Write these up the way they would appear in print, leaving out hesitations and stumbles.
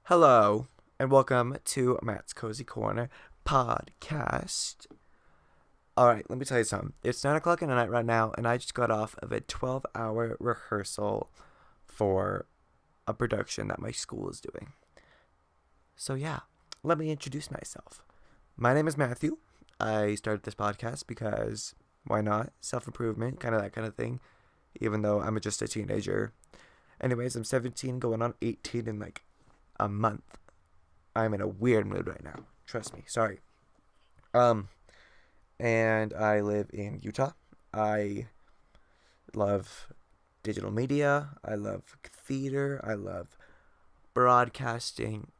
Hello, and welcome to Matt's Cozy Corner podcast. Alright, let me tell you something. It's 9 o'clock at night right now, and I just got off of a 12-hour rehearsal for a production that my school is doing. So, yeah, let me introduce myself. My name is Matthew. I started this podcast because, why not? Self-improvement, kind of that kind of thing, even though I'm just a teenager. Anyways, I'm 17, going on 18 in a month. I'm in a weird mood right now. Trust me. Sorry. And I live in Utah. I love digital media. I love theater. I love broadcasting.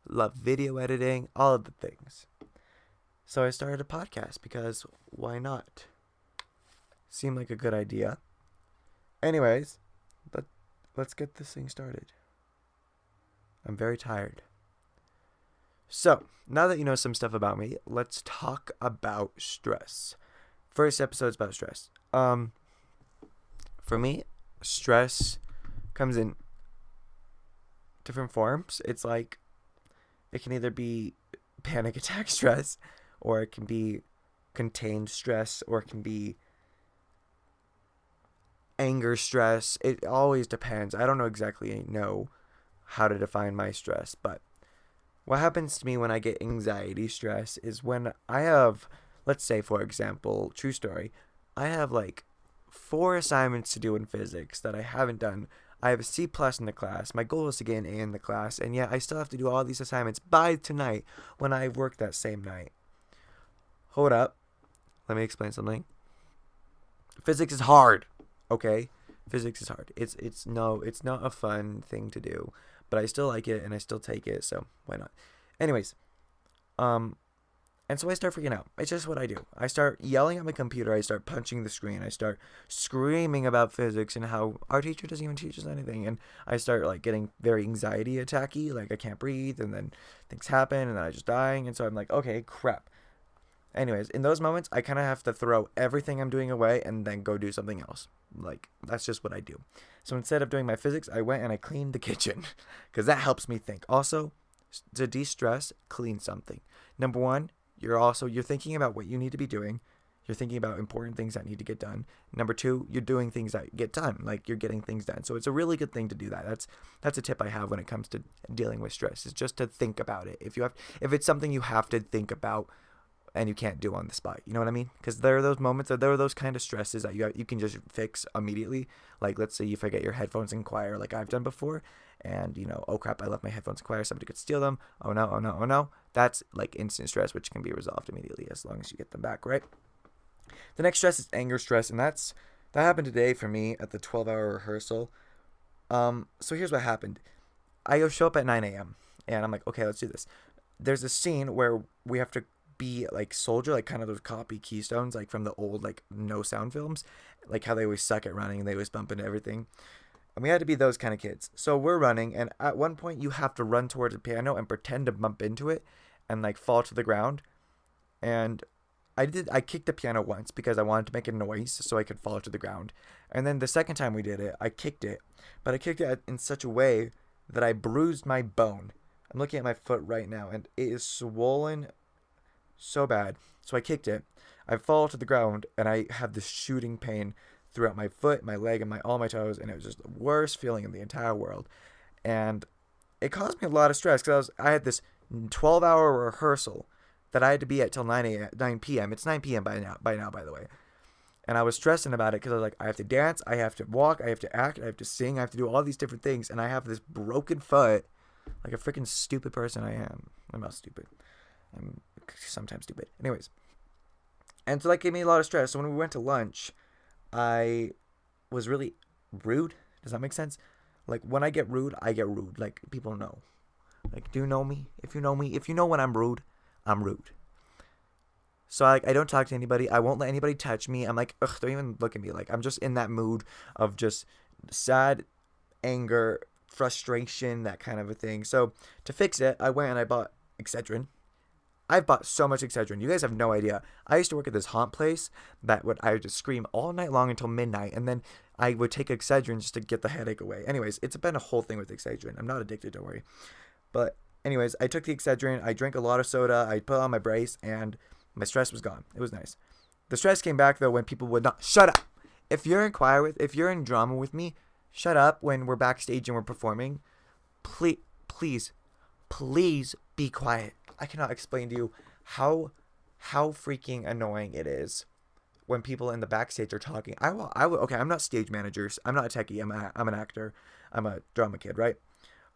Love video editing. All of the things. So I started a podcast because why not? Seemed like a good idea. Anyways, let's get this thing started. I'm very tired. So, now that you know some stuff about me, let's talk about stress. First episode's about stress. For me, stress comes in different forms. It's like, it can either be panic attack stress, or it can be contained stress, or it can be anger stress. It always depends. I don't exactly know how to define my stress, but what happens to me when I get anxiety stress is when I have, let's say for example, true story, I have 4 assignments to do in physics that I haven't done. I have a C plus in the class. My goal is to get an A in the class, and yet I still have to do all these assignments by tonight when I work that same night. Hold up. Let me explain something. Physics is hard, okay? Physics is hard. It's not a fun thing to do. But I still like it, and I still take it, so why not? Anyways, and so I start freaking out. It's just what I do. I start yelling at my computer. I start punching the screen. I start screaming about physics and how our teacher doesn't even teach us anything. And I start getting very anxiety attacky, I can't breathe, and then things happen, and then I just dying. And so I'm like, okay, crap. Anyways, in those moments, I kind of have to throw everything I'm doing away and then go do something else. That's just what I do. So instead of doing my physics, I went and I cleaned the kitchen because that helps me think. Also, to de-stress, clean something. Number one, you're thinking about what you need to be doing. You're thinking about important things that need to get done. Number two, you're doing things that get done. You're getting things done. So it's a really good thing to do that. That's a tip I have when it comes to dealing with stress, is just to think about it. If it's something you have to think about and you can't do on the spot, you know what I mean? Because there are those moments, there are those kind of stresses that you can just fix immediately. Let's say you forget your headphones in choir, like I've done before, and oh crap, I left my headphones in choir, somebody could steal them. Oh no, oh no, oh no. That's instant stress, which can be resolved immediately as long as you get them back, right? The next stress is anger stress, and that happened today for me at the 12-hour rehearsal. So here's what happened. I show up at 9 a.m. and I'm like, okay, let's do this. There's a scene where we have to be soldier, kind of those copy keystones from the old no sound films, how they always suck at running and they always bump into everything, and we had to be those kind of kids. So we're running, and at one point you have to run towards the piano and pretend to bump into it and fall to the ground. And I kicked the piano once because I wanted to make a noise so I could fall to the ground, and then the second time we did it, I kicked it, but I kicked it in such a way that I bruised my bone. I'm looking at my foot right now, and it is swollen so bad. So I kicked it. I fall to the ground, and I have this shooting pain throughout my foot, my leg, and all my toes, and it was just the worst feeling in the entire world. And it caused me a lot of stress because I had this 12-hour rehearsal that I had to be at till 9 p.m. It's 9 p.m. by now, by the way. And I was stressing about it because I was like, I have to dance, I have to walk, I have to act, I have to sing, I have to do all these different things, and I have this broken foot, like a freaking stupid person I am. I'm not stupid. I'm sometimes stupid. Anyways. And so that gave me a lot of stress. So when we went to lunch, I was really rude. Does that make sense? When I get rude, I get rude. People know. Do you know me? If you know me, if you know when I'm rude, I'm rude. So I don't talk to anybody. I won't let anybody touch me. I'm like, ugh, don't even look at me. I'm just in that mood of just sad, anger, frustration, that kind of a thing. So to fix it, I went and I bought Excedrin. I've bought so much Excedrin. You guys have no idea. I used to work at this haunt place I would just scream all night long until midnight, and then I would take Excedrin just to get the headache away. Anyways, it's been a whole thing with Excedrin. I'm not addicted, don't worry. But anyways, I took the Excedrin. I drank a lot of soda. I put on my brace, and my stress was gone. It was nice. The stress came back though when people would not shut up. If you're in drama with me, shut up when we're backstage and we're performing. Please be quiet. I cannot explain to you how freaking annoying it is when people in the backstage are talking. Okay, I'm not stage managers. I'm not a techie. I'm an actor. I'm a drama kid, right?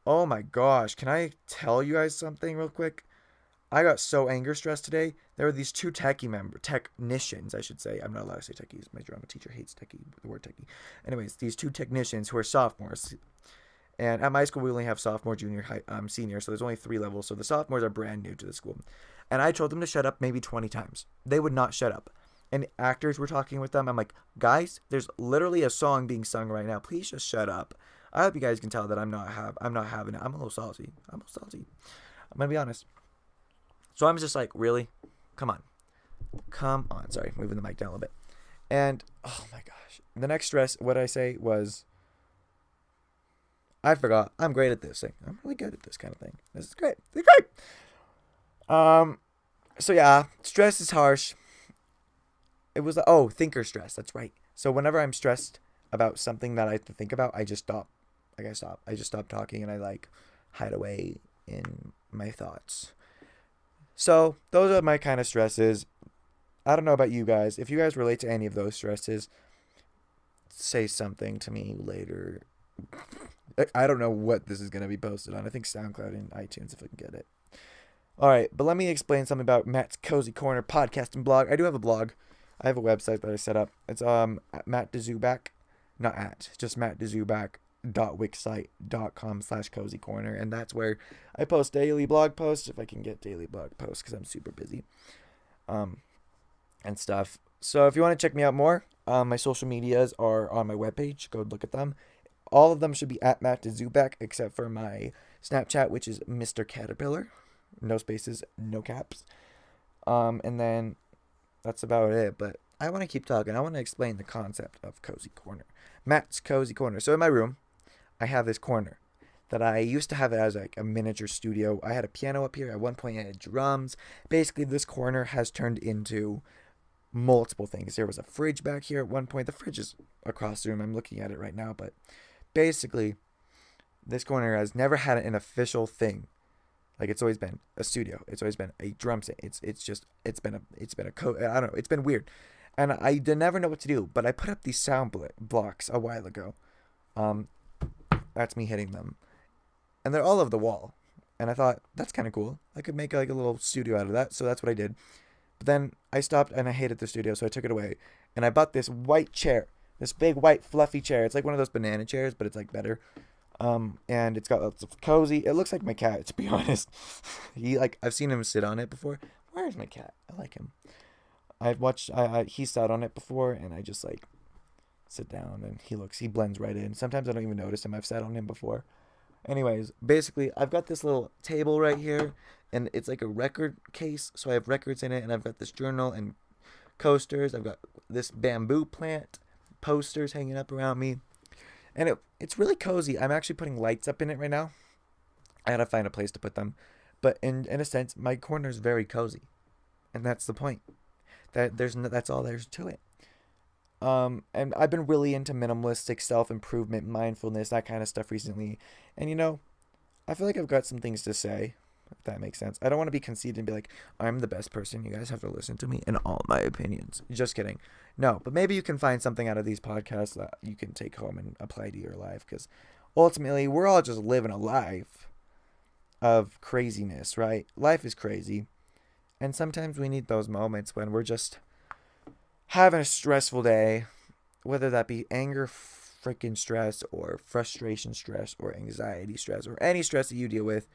Oh my gosh, can I tell you guys something real quick? I got so anger stressed today. There were these two technicians, I should say. I'm not allowed to say techies. My drama teacher hates the word techie. Anyways, these two technicians who are sophomores. And at my school, we only have sophomore, junior, senior, so there's only 3 levels. So the sophomores are brand new to the school. And I told them to shut up maybe 20 times. They would not shut up. And actors were talking with them. I'm like, guys, there's literally a song being sung right now. Please just shut up. I hope you guys can tell that I'm not having it. I'm a little salty. I'm gonna be honest. So I'm just like, really? Come on. Sorry, moving the mic down a little bit. And, oh my gosh. The next stress, what I say was, I forgot. I'm great at this thing. I'm really good at this kind of thing. This is great. So yeah, stress is harsh. It was, thinker stress. That's right. So whenever I'm stressed about something that I have to think about, I just stop. I just stop talking and I hide away in my thoughts. So those are my kind of stresses. I don't know about you guys. If you guys relate to any of those stresses, say something to me later. I don't know what this is going to be posted on. I think SoundCloud and iTunes if I can get it. All right, but let me explain something about Matt's Cozy Corner podcast and blog. I do have a blog. I have a website that I set up. It's Matt DeZubak, just mattdezubak.wixsite.com/cozy corner, and that's where I post daily blog posts if I can get daily blog posts because I'm super busy, and stuff. So if you want to check me out more, my social medias are on my webpage. Go look at them. All of them should be at Matt DeZubak, except for my Snapchat, which is Mr. Caterpillar. No spaces, no caps. And then that's about it. But I want to keep talking. I want to explain the concept of Cozy Corner. Matt's Cozy Corner. So in my room, I have this corner that I used to have it as a miniature studio. I had a piano up here. At one point, I had drums. Basically, this corner has turned into multiple things. There was a fridge back here at one point. The fridge is across the room. I'm looking at it right now, but basically, this corner has never had an official thing. It's always been a studio. It's always been a drum set. It's been a I don't know. It's been weird, and I did never know what to do. But I put up these sound blocks a while ago. That's me hitting them, and they're all over the wall. And I thought that's kind of cool. I could make a little studio out of that. So that's what I did. But then I stopped and I hated the studio, so I took it away, and I bought this white chair. This big white fluffy chair. It's like one of those banana chairs, but it's better. And it's got lots of cozy. It looks like my cat, to be honest. I've seen him sit on it before. Where is my cat? I like him. He sat on it before, and I just sit down, and he blends right in. Sometimes I don't even notice him. I've sat on him before. Anyways, basically, I've got this little table right here, and it's like a record case, so I have records in it, and I've got this journal and coasters. I've got this bamboo plant, posters hanging up around me, and it's really cozy. I'm actually putting lights up in it right now. I gotta find a place to put them, but in a sense, my corner is very cozy, and that's the point. That's all there's to it. And I've been really into minimalistic self-improvement, mindfulness, that kind of stuff recently, and I feel like I've got some things to say, if that makes sense. I don't want to be conceited and be like, I'm the best person. You guys have to listen to me and all my opinions. Just kidding. No, but maybe you can find something out of these podcasts that you can take home and apply to your life, because ultimately, we're all just living a life of craziness, right? Life is crazy, and sometimes we need those moments when we're just having a stressful day, whether that be anger freaking stress or frustration stress or anxiety stress or any stress that you deal with,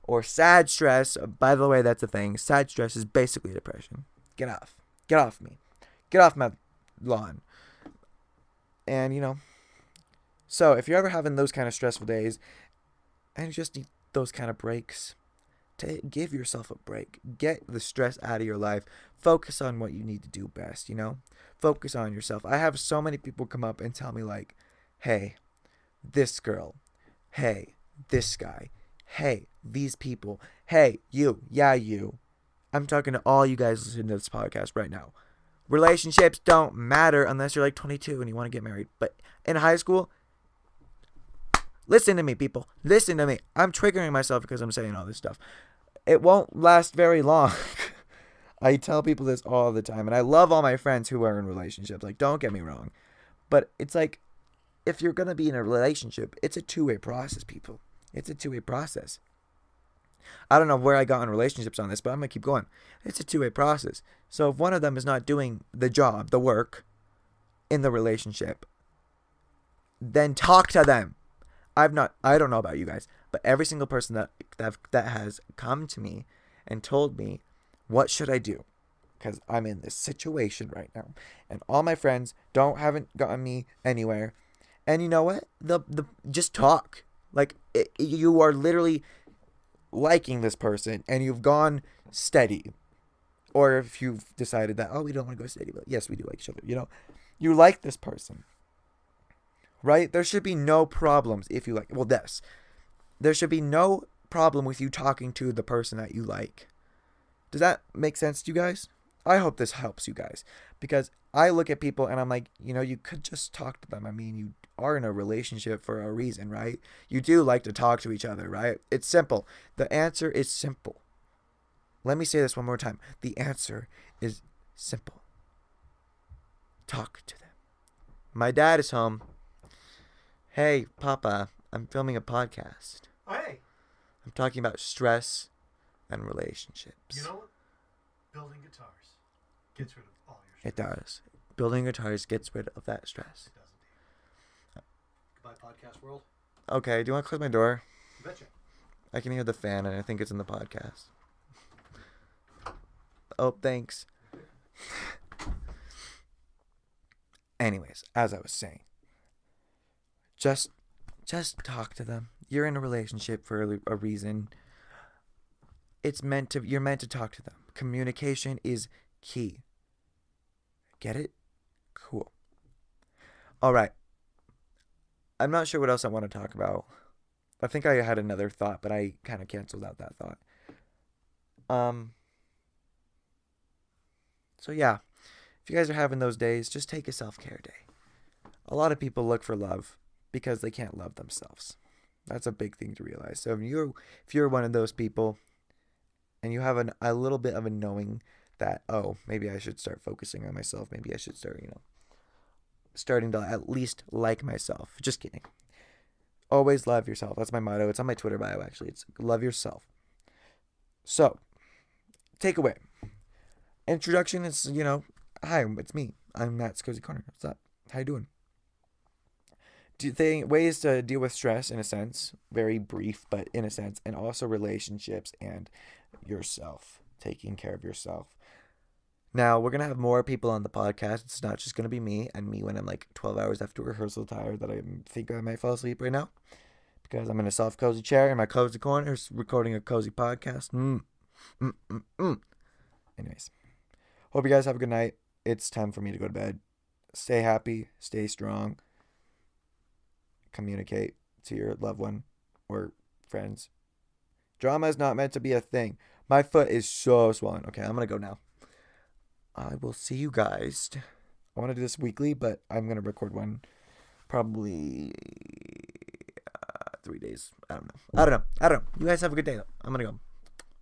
or sad stress. By the way, that's a thing. Sad stress is basically depression. Get off me, get off my lawn. And so if you're ever having those kind of stressful days and you just need those kind of breaks, give yourself a break. Get the stress out of your life. Focus on what you need to do best, Focus on yourself. I have so many people come up and tell me like, hey, this girl, hey, this guy, hey, these people, hey, you, yeah, you. I'm talking to all you guys listening to this podcast right now. Relationships don't matter unless you're like 22 and you want to get married. But in high school, listen to me, people. Listen to me. I'm triggering myself because I'm saying all this stuff. It won't last very long. I tell people this all the time. And I love all my friends who are in relationships. Like, don't get me wrong. But it's like, if you're going to be in a relationship, it's a two-way process, people. It's a two-way process. I don't know where I got in relationships on this, but I'm going to keep going. It's a two-way process. So if one of them is not doing the job, the work in the relationship, then talk to them. I don't know about you guys, but every single person that has come to me and told me, what should I do? Because I'm in this situation right now. And all my friends haven't gotten me anywhere. And you know what? Just talk. Like, you are literally liking this person and you've gone steady. Or if you've decided that, we don't want to go steady, but yes, we do like each other. You like this person. Right? There should be no problems if you like. Well, there should be no problem with you talking to the person that you like. Does that make sense to you guys? I hope this helps you guys. Because I look at people and I'm like, you could just talk to them. I mean, you are in a relationship for a reason, right? You do like to talk to each other, right? It's simple. The answer is simple. Let me say this one more time. The answer is simple. Talk to them. My dad is home. Hey, Papa, I'm filming a podcast. Hey. I'm talking about stress and relationships. You know what? Building guitars gets rid of all your stress. It does. Building guitars gets rid of that stress. It does indeed. Goodbye, podcast world. Okay, do you want to close my door? You betcha. I can hear the fan, and I think it's in the podcast. Oh, thanks. Anyways, as I was saying, just talk to them. You're in a relationship for a reason. You're meant to talk to them. Communication is key. Get it? Cool. All right. I'm not sure what else I want to talk about. I think I had another thought, but I kind of canceled out that thought. So yeah, if you guys are having those days, just take a self-care day. A lot of people look for love because they can't love themselves. That's a big thing to realize. So if you're one of those people and you have a little bit of a knowing that, maybe I should start focusing on myself. Maybe I should start, starting to at least like myself. Just kidding. Always love yourself. That's my motto. It's on my Twitter bio, actually. It's love yourself. So, takeaway. Introduction is, hi, it's me. I'm Matt's Cozy Corner. What's up? How you doing? Ways to deal with stress, in a sense. Very brief, but in a sense. And also relationships and yourself. Taking care of yourself. Now, we're going to have more people on the podcast. It's not just going to be me and me when I'm like 12 hours after rehearsal tired that I think I might fall asleep right now. Because I'm in a soft, cozy chair in my cozy corner recording a cozy podcast. Anyways. Hope you guys have a good night. It's time for me to go to bed. Stay happy. Stay strong. Communicate to your loved one or friends. Drama is not meant to be a thing. My foot is so swollen. Okay, I'm going to go now. I will see you guys. I want to do this weekly, but I'm going to record one probably 3 days. I don't know. You guys have a good day, though. I'm going to go.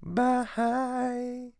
Bye.